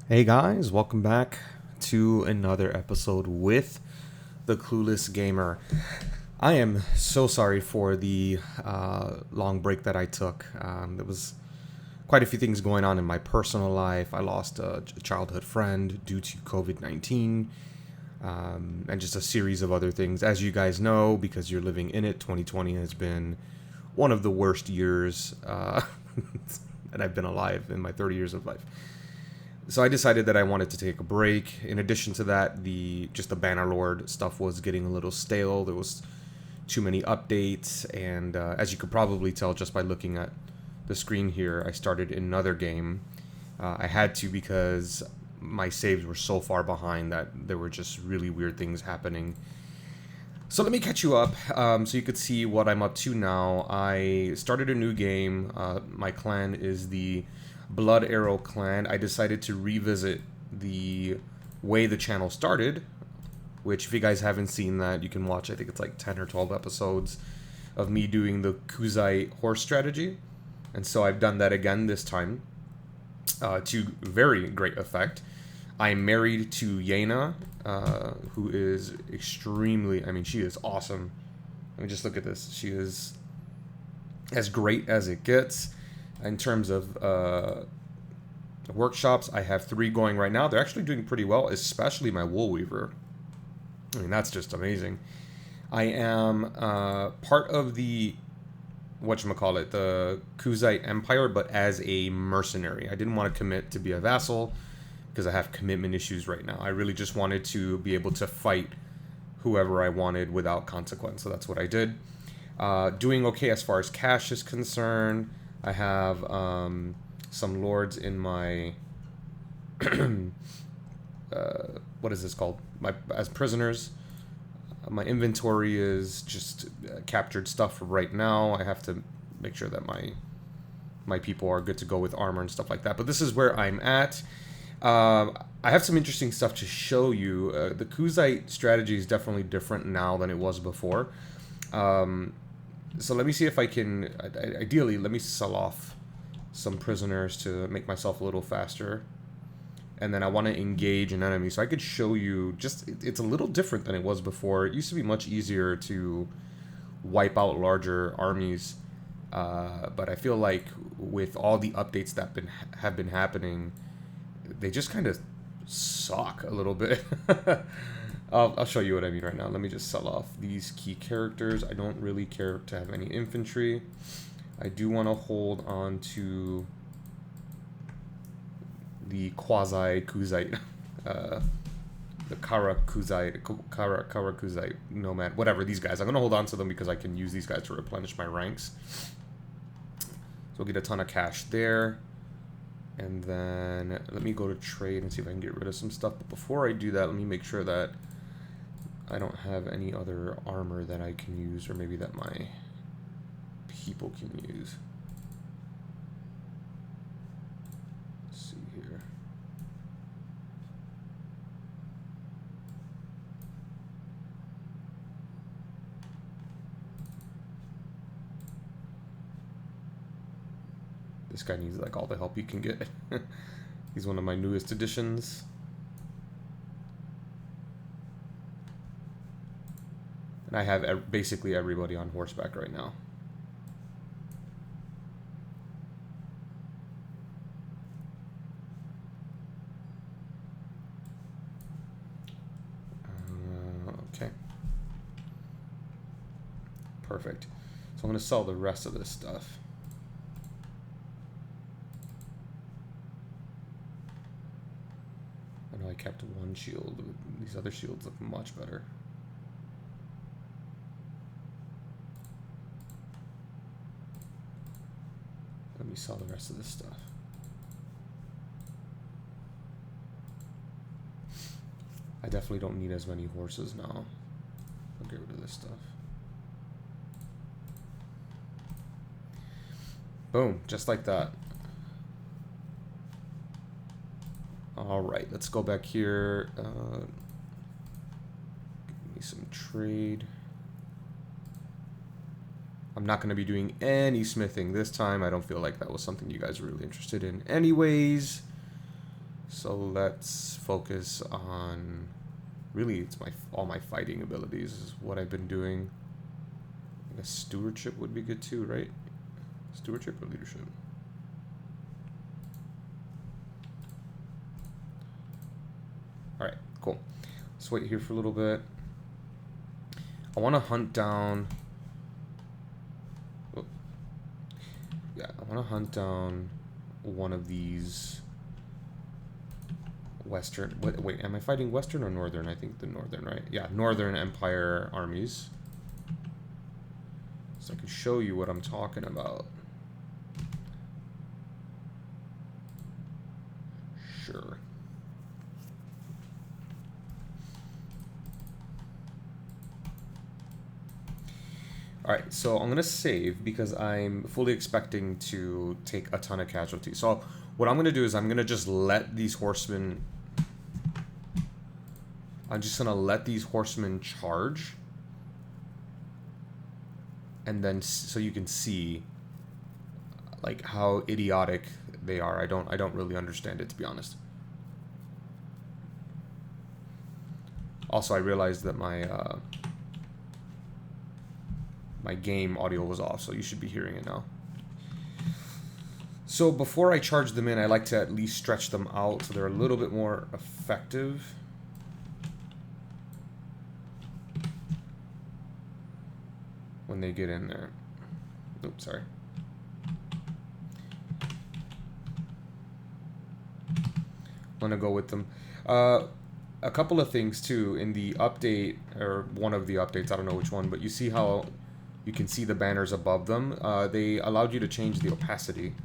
Hey guys, welcome back to another episode with the Clueless Gamer. I am so sorry for the long break that I took. There was quite a few things going on in my personal life. I lost a childhood friend due to COVID-19, and just a series of other things. As you guys know, because you're living in it, 2020 has been one of the worst years that I've been alive in my 30 years of life. So I decided that I wanted to take a break. In addition to that, the Bannerlord stuff was getting a little stale. There was too many updates, and as you could probably tell just by looking at the screen here, I started another game. I had to because my saves were so far behind that there were just really weird things happening. So let me catch you up so you could see what I'm up to now. I started a new game. My clan is the Blood Arrow clan. I decided to revisit the way the channel started, which if you guys haven't seen that, you can watch. I think it's like 10 or 12 episodes of me doing the Kuzite horse strategy. And so I've done that again this time to very great effect. I'm married to Yena, who is extremely, I mean, she is awesome. Let me just look at this. She is as great as it gets. In terms of workshops, I have 3 going right now. They're actually doing pretty well, especially my wool weaver. I mean, that's just amazing. I am part of the, whatchamacallit, the Kuzite Empire, but as a mercenary. I didn't want to commit to be a vassal because I have commitment issues right now. I really just wanted to be able to fight whoever I wanted without consequence, so that's what I did. Doing okay as far as cash is concerned. I have some lords in my what is this called? As prisoners. My inventory is just captured stuff for right now. I have to make sure that my people are good to go with armor and stuff like that. But this is where I'm at. I have some interesting stuff to show you. The Kuzite strategy is definitely different now than it was before. So let me see if I can, ideally, let me sell off some prisoners to make myself a little faster. And then I want to engage an enemy. So I could show you, it's a little different than it was before. It used to be much easier to wipe out larger armies. But I feel like with all the updates that have been happening, they just kind of suck a little bit. I'll show you what I mean right now. Let me just sell off these key characters. I don't really care to have any infantry. I do want to hold on to the quasi-Kuzite, the Kara Kuzite Nomad, whatever, these guys. I'm going to hold on to them because I can use these guys to replenish my ranks. So we'll get a ton of cash there. And then let me go to trade and see if I can get rid of some stuff. But before I do that, let me make sure that I don't have any other armor that I can use, or maybe that my people can use. Let's see here. This guy needs like all the help he can get. He's one of my newest additions. And I have basically everybody on horseback right now. Okay. Perfect. So I'm going to sell the rest of this stuff. I know I kept one shield, but these other shields look much better. Let me sell the rest of this stuff. I definitely don't need as many horses now. I'll get rid of this stuff. Boom, just like that. Alright, let's go back here. Give me some trade. I'm not going to be doing any smithing this time. I don't feel like that was something you guys were really interested in anyways. So let's focus on, really, it's all my fighting abilities is what I've been doing. I guess stewardship would be good too, right? Stewardship or leadership? Alright, cool. Let's wait here for a little bit. I want to hunt down... Oh. Yeah, I want to hunt down one of these Western... Wait, am I fighting Western or Northern? I think the Northern, right? Yeah, Northern Empire armies. So I can show you what I'm talking about. Sure. Alright, so I'm going to save because I'm fully expecting to take a ton of casualties. So what I'm going to do is I'm going to just let these horsemen... I'm just going to let these horsemen charge. And then so you can see like how idiotic they are. I don't really understand it, to be honest. Also, I realized that my my game audio was off, so you should be hearing it now. So before I charge them in, I like to at least stretch them out so they're a little bit more effective. When they get in there. Oops, sorry. I'm gonna go with them. A couple of things too in the update, or one of the updates, I don't know which one, but you see how you can see the banners above them. They allowed you to change the opacity,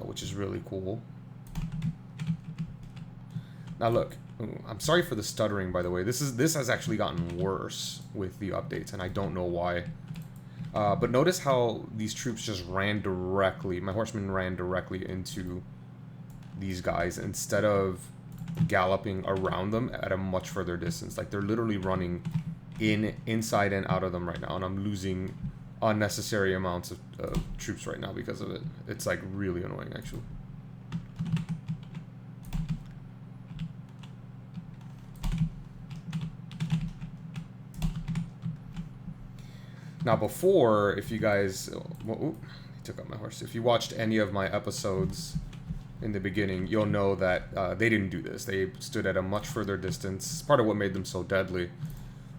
which is really cool. Now look, I'm sorry for the stuttering, by the way. This has actually gotten worse with the updates, and I don't know why. But notice how these troops just ran directly, my horsemen ran directly into these guys instead of galloping around them at a much further distance. Like, they're literally running inside and out of them right now, and I'm losing unnecessary amounts of troops right now because of it. It's like really annoying, actually. Now before, if you guys... Well, ooh, he took up my horse. If you watched any of my episodes in the beginning, you'll know that they didn't do this. They stood at a much further distance. Part of what made them so deadly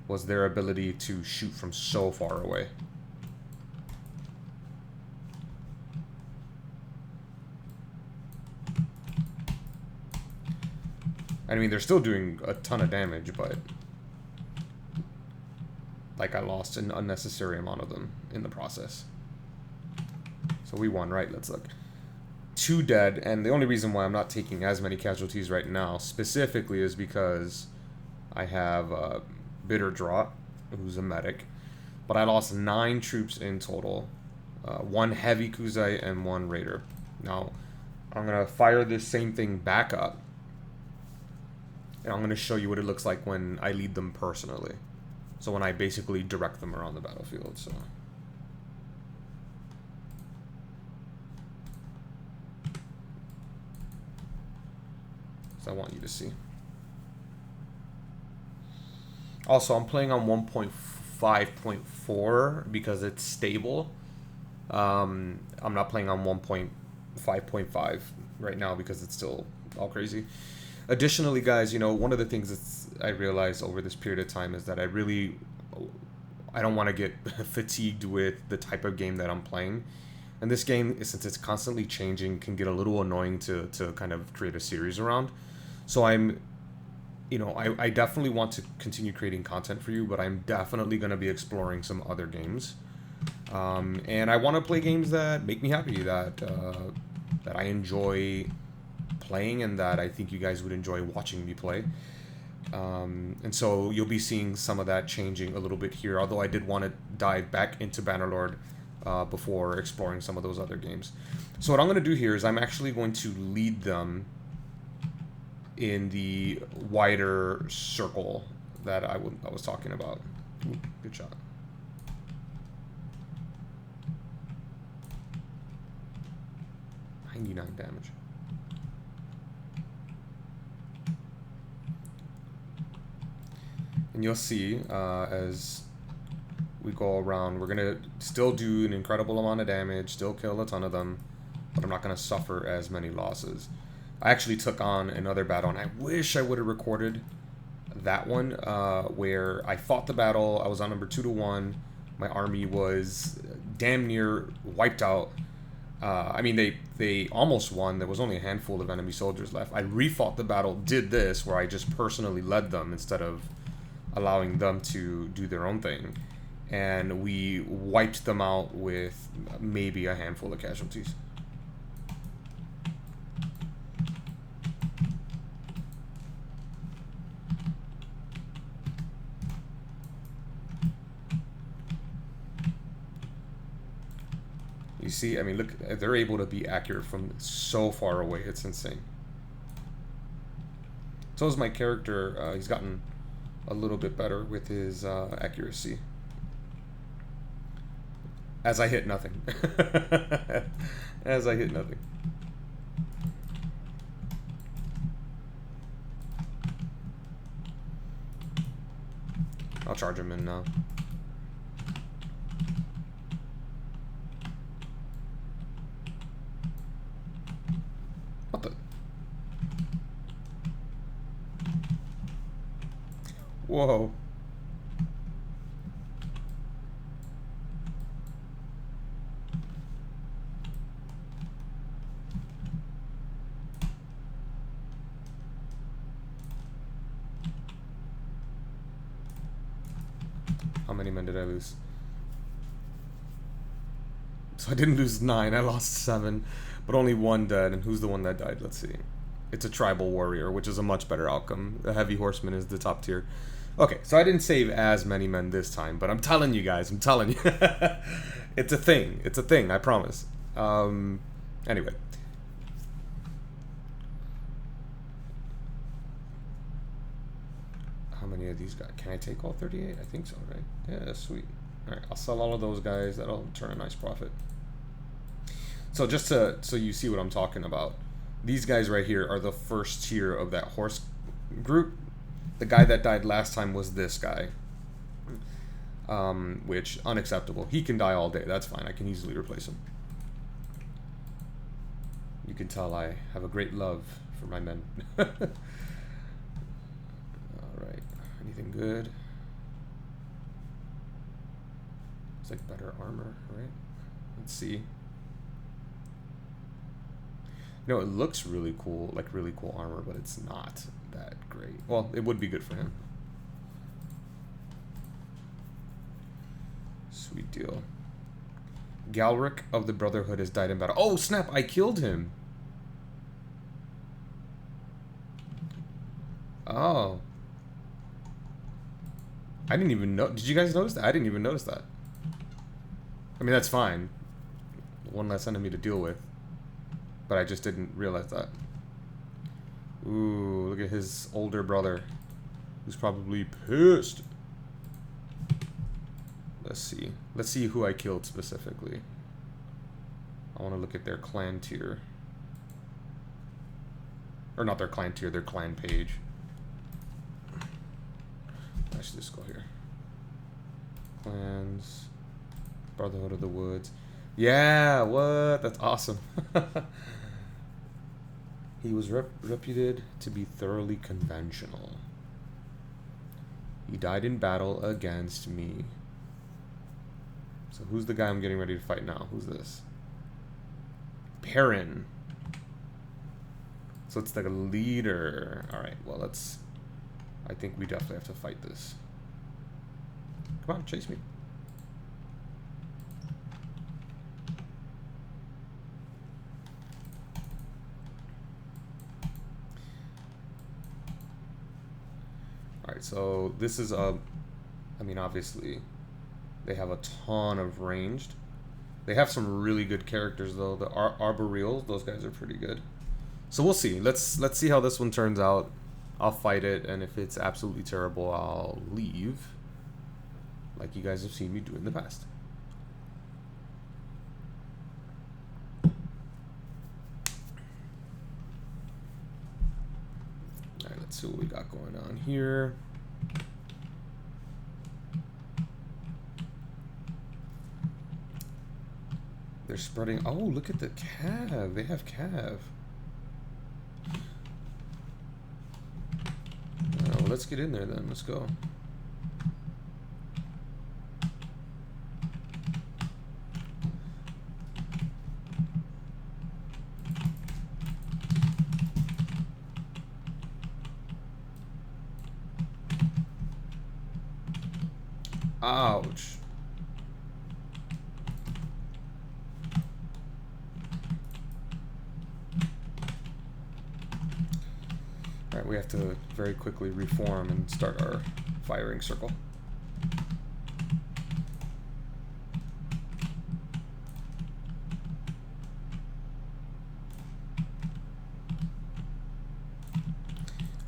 was their ability to shoot from so far away. I mean, they're still doing a ton of damage, but... like, I lost an unnecessary amount of them in the process. So we won, right? Let's look. 2 dead, and the only reason why I'm not taking as many casualties right now, specifically, is because I have Bitter Draught, who's a medic. But I lost 9 troops in total. 1 heavy Kuzai and 1 Raider. Now, I'm going to fire this same thing back up. And I'm going to show you what it looks like when I lead them personally. So when I basically direct them around the battlefield, so... I want you to see. Also, I'm playing on 1.5.4 because it's stable. I'm not playing on 1.5.5 right now because it's still all crazy. Additionally, guys, you know, one of the things that I realized over this period of time is that I don't want to get fatigued with the type of game that I'm playing. And this game, since it's constantly changing, can get a little annoying to kind of create a series around. So I'm, you know, I definitely want to continue creating content for you, but I'm definitely going to be exploring some other games. And I want to play games that make me happy, that I enjoy playing, and that I think you guys would enjoy watching me play. And so you'll be seeing some of that changing a little bit here, although I did want to dive back into Bannerlord before exploring some of those other games. So what I'm going to do here is I'm actually going to lead them in the wider circle that I was talking about. Ooh, good shot. .99 damage. you'll see as we go around, we're gonna still do an incredible amount of damage, still kill a ton of them, but I'm not gonna suffer as many losses. I actually took on another battle, and I wish I would have recorded that one, where I fought the battle. I was on number 2-1. My army was damn near wiped out. I mean, they almost won. There was only a handful of enemy soldiers left. I refought the battle, did this, where I just personally led them instead of allowing them to do their own thing. And we wiped them out with maybe a handful of casualties. You see, I mean, look, they're able to be accurate from so far away. It's insane. So is my character. He's gotten a little bit better with his accuracy. As I hit nothing. As I hit nothing. I'll charge him in now. What the? Whoa. How many men did I lose? So I didn't lose 9, I lost 7, but only 1 dead. And who's the one that died? Let's see. It's a tribal warrior, which is a much better outcome. The heavy horseman is the top tier. Okay, so I didn't save as many men this time, but I'm telling you guys, I'm telling you. It's a thing. It's a thing, I promise. Anyway. How many of these guys? Can I take all 38? I think so, right? Yeah, sweet. All right, I'll sell all of those guys. That'll turn a nice profit. So just so you see what I'm talking about, these guys right here are the first tier of that horse group. The guy that died last time was this guy, which unacceptable. He can die all day. That's fine. I can easily replace him. You can tell I have a great love for my men. All right. Anything good? It's like better armor, right? Let's see. You know, it looks really cool, like really cool armor, but it's not that great. Well, it would be good for him. Sweet deal. Galric of the Brotherhood has died in battle. Oh, snap, I killed him. Oh. I didn't even know. Did you guys notice that? I didn't even notice that. I mean, that's fine. One less enemy to deal with. But I just didn't realize that. Ooh, look at his older brother. Who's probably pissed. Let's see. Let's see who I killed specifically. I want to look at their clan tier. Or not their clan tier, their clan page. I should just go here. Clans. Brotherhood of the Woods. Yeah, what? That's awesome. He was reputed to be thoroughly conventional. He died in battle against me. So who's the guy I'm getting ready to fight now? Who's this? Perrin. So it's like a leader. Alright, well let's... I think we definitely have to fight this. Come on, chase me. Alright, so this is a... I mean, obviously, they have a ton of ranged. They have some really good characters, though. The Arboreals, those guys are pretty good. So we'll see. Let's see how this one turns out. I'll fight it, and if it's absolutely terrible, I'll leave. Like you guys have seen me do in the past. Alright, let's see what we got going on here. They're spreading. Oh, look at the cav. They have cav. Oh, let's get in there then. Let's go. Ouch. Alright, we have to very quickly reform and start our firing circle.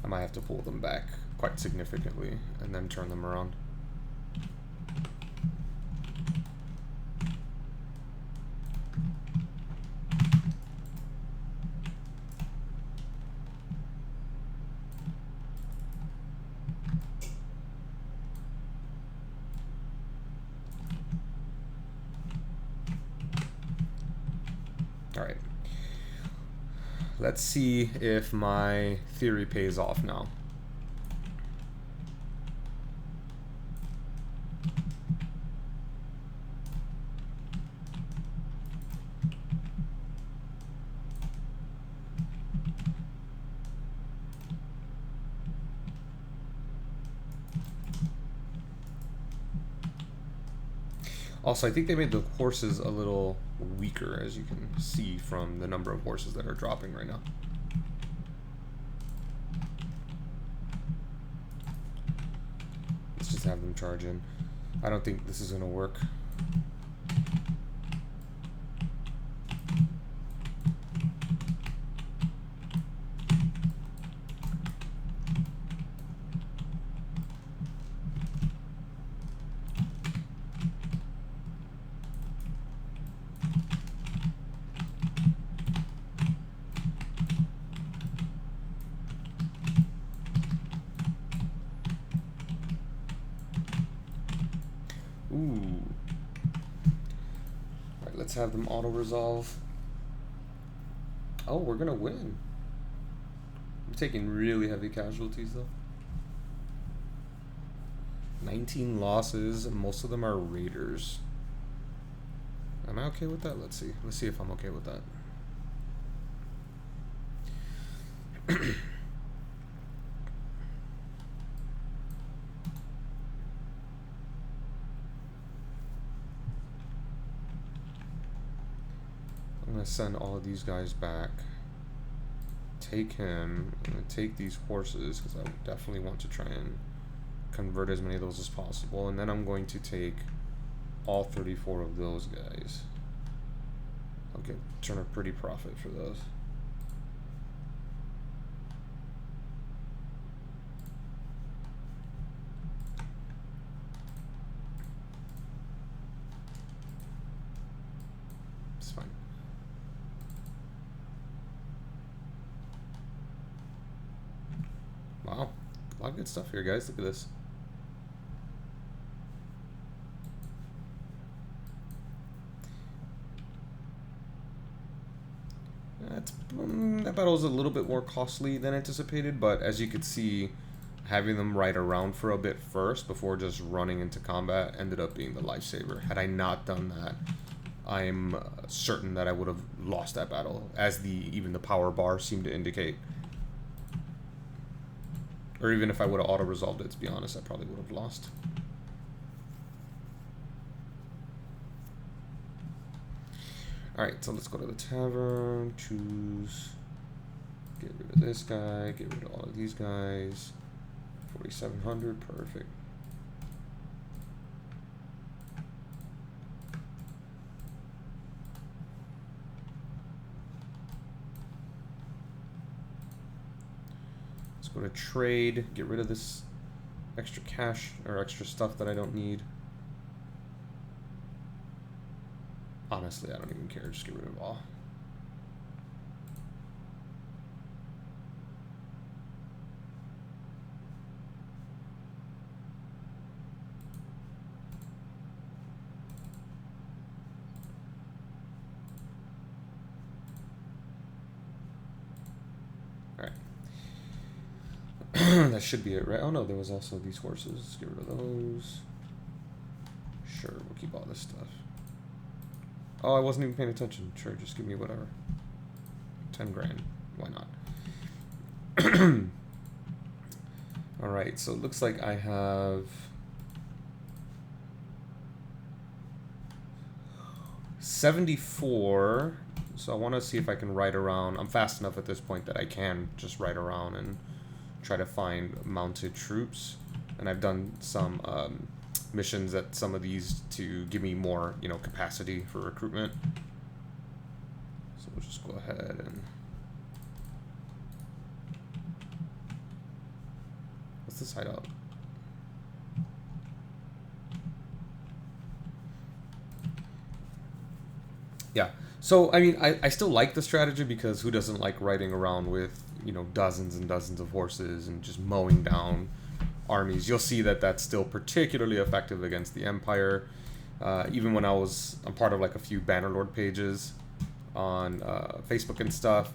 I might have to pull them back quite significantly and then turn them around. Alright. Let's see if my theory pays off now. Also, I think they made the horses a little weaker, as you can see from the number of horses that are dropping right now. Let's just have them charge in. I don't think this is going to work. Ooh. Alright, let's have them auto-resolve. Oh, we're gonna win. I'm taking really heavy casualties, though. 19 losses, and most of them are raiders. Am I okay with that? Let's see. Let's see if I'm okay with that. I'm gonna send all of these guys back. Take him. I'm gonna take these horses because I definitely want to try and convert as many of those as possible, and then I'm going to take all 34 of those guys. I'll turn a pretty profit for those. It's fine. Wow, a lot of good stuff here, guys. Look at this. That battle was a little bit more costly than anticipated, but as you could see, having them ride around for a bit first before just running into combat ended up being the lifesaver. Had I not done that, I'm certain that I would have lost that battle, as even the power bar seemed to indicate. Or even if I would have auto-resolved it, to be honest, I probably would have lost. Alright, so let's go to the tavern, choose, get rid of this guy, get rid of all of these guys. 4,700, perfect. Let's go to trade, get rid of this extra cash or extra stuff that I don't need. Honestly, I don't even care, just get rid of it all. That should be it, right? Oh no, there was also these horses. Let's get rid of those. Sure, we'll keep all this stuff. Oh, I wasn't even paying attention. Sure, just give me whatever. 10 grand. Why not? Alright, so it looks like I have 74. So I want to see if I can ride around. I'm fast enough at this point that I can just ride around and try to find mounted troops. And I've done some missions at some of these to give me more, you know, capacity for recruitment. So we'll just go ahead and... What's this hideout? Yeah. So, I mean, I still like the strategy because who doesn't like riding around with, you know, dozens and dozens of horses and just mowing down armies. You'll see that that's still particularly effective against the Empire. Even when I'm part of like a few Bannerlord pages on Facebook and stuff,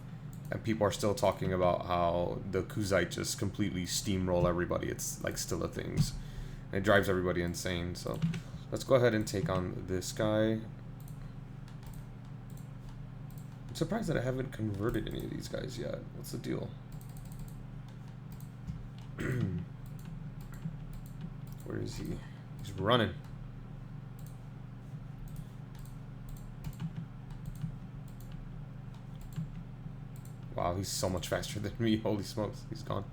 and people are still talking about how the Kuzite just completely steamroll everybody. It's like still a thing. And it drives everybody insane. So let's go ahead and take on this guy. I'm surprised that I haven't converted any of these guys yet. What's the deal? Where is he? He's running. Wow, he's so much faster than me. Holy smokes, he's gone.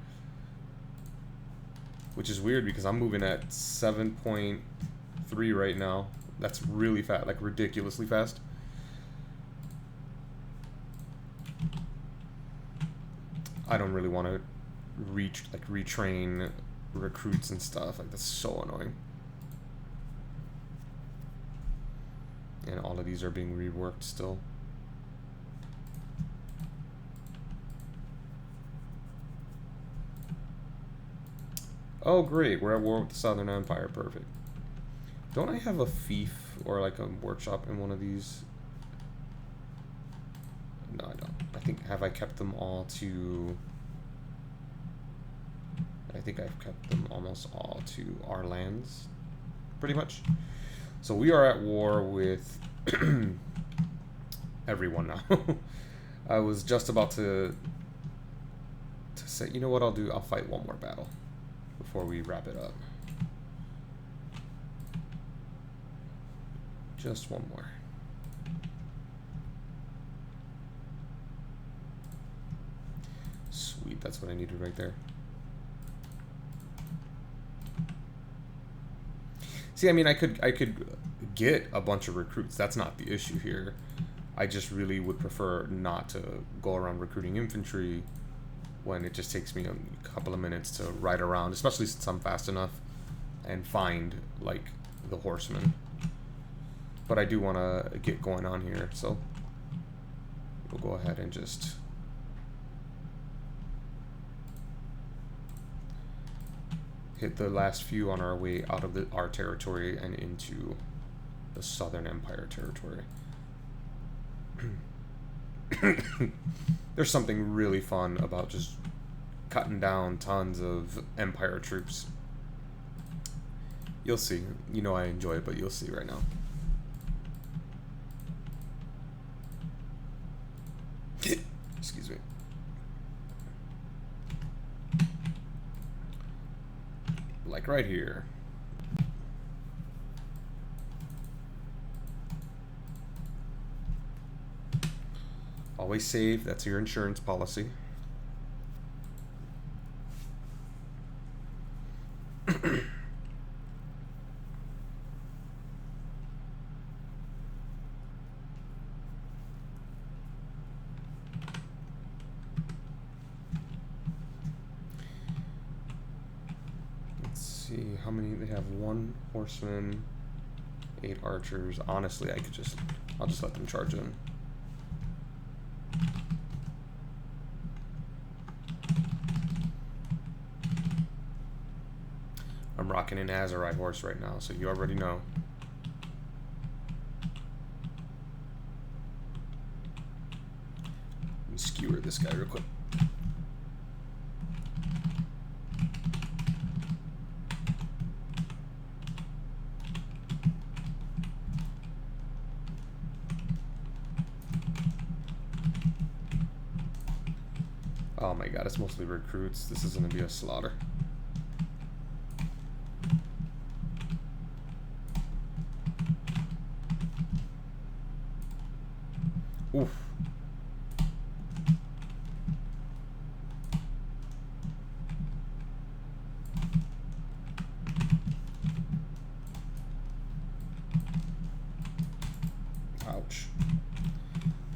Which is weird because I'm moving at 7.3 right now. That's really fast, like ridiculously fast. I don't really want to retrain recruits and stuff. Like, that's so annoying. And all of these are being reworked still. Oh great, we're at war with the Southern Empire. Perfect. Don't I have a fief or like a workshop in one of these? No, I don't. I think, have I kept them all to... I think I've kept them almost all to our lands, pretty much. So we are at war with everyone now. I was just about to say, you know what I'll do? I'll fight one more battle before we wrap it up. Just one more. Sweet, that's what I needed right there. See, I mean, I could get a bunch of recruits. That's not the issue here. I just really would prefer not to go around recruiting infantry when it just takes me a couple of minutes to ride around, especially since I'm fast enough, and find, like, the horsemen. But I do want to get going on here, so we'll go ahead and just... hit the last few on our way out of our territory and into the Southern Empire territory. There's something really fun about just cutting down tons of Empire troops. You'll see. You know I enjoy it, but you'll see right now. Excuse me. Like right here. Always save, that's your insurance policy. See how many they have. 1 horseman, 8 archers. Honestly, I'll just let them charge in. I'm rocking an Azerite horse right now, so you already know. Let me skewer this guy real quick. Oh my god, it's mostly recruits. This is gonna be a slaughter. Oof. Ouch.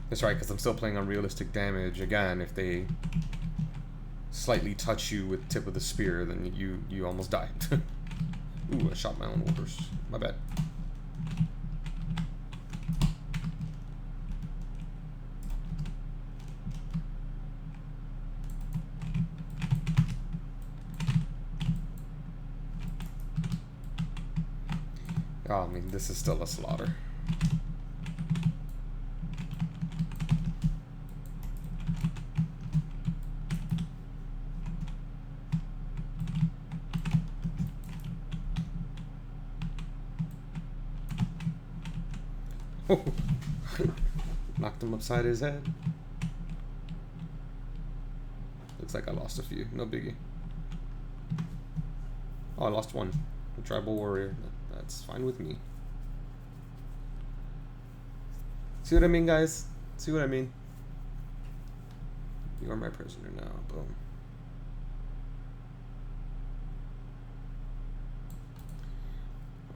That's right, because I'm still playing on realistic damage. Again, if they slightly touch you with tip of the spear, then you almost die. Ooh, I shot my own orders. My bad. Oh, I mean, this is still a slaughter. Knocked him upside his head. Looks like I lost a few. No biggie. Oh, I lost one. A tribal warrior. That's fine with me. See what I mean, guys? See what I mean? You are my prisoner now. Boom.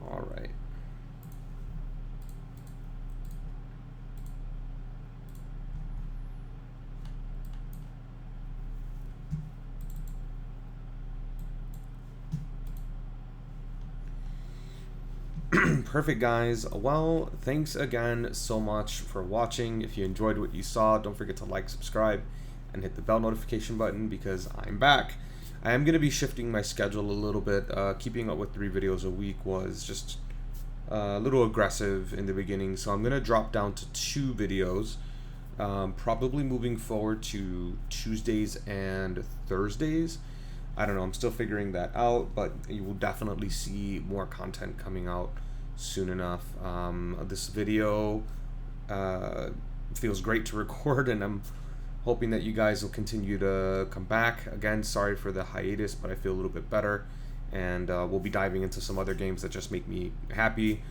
All right. Perfect, guys. Well, thanks again so much for watching. If you enjoyed what you saw, don't forget to like, subscribe, and hit the bell notification button because I'm back. I am going to be shifting my schedule a little bit. Keeping up with 3 videos a week was just a little aggressive in the beginning, so I'm going to drop down to 2 videos. Probably moving forward to Tuesdays and Thursdays. I don't know, I'm still figuring that out, but you will definitely see more content coming out soon enough. This video feels great to record, and I'm hoping that you guys will continue to come back. Again, sorry for the hiatus, but I feel a little bit better, and we'll be diving into some other games that just make me happy,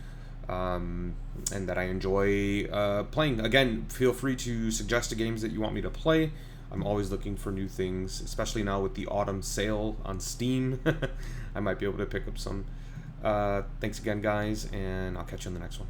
and that I enjoy playing. Again, feel free to suggest the games that you want me to play. I'm always looking for new things, especially now with the autumn sale on Steam. I might be able to pick up some. Thanks again, guys, and I'll catch you in the next one.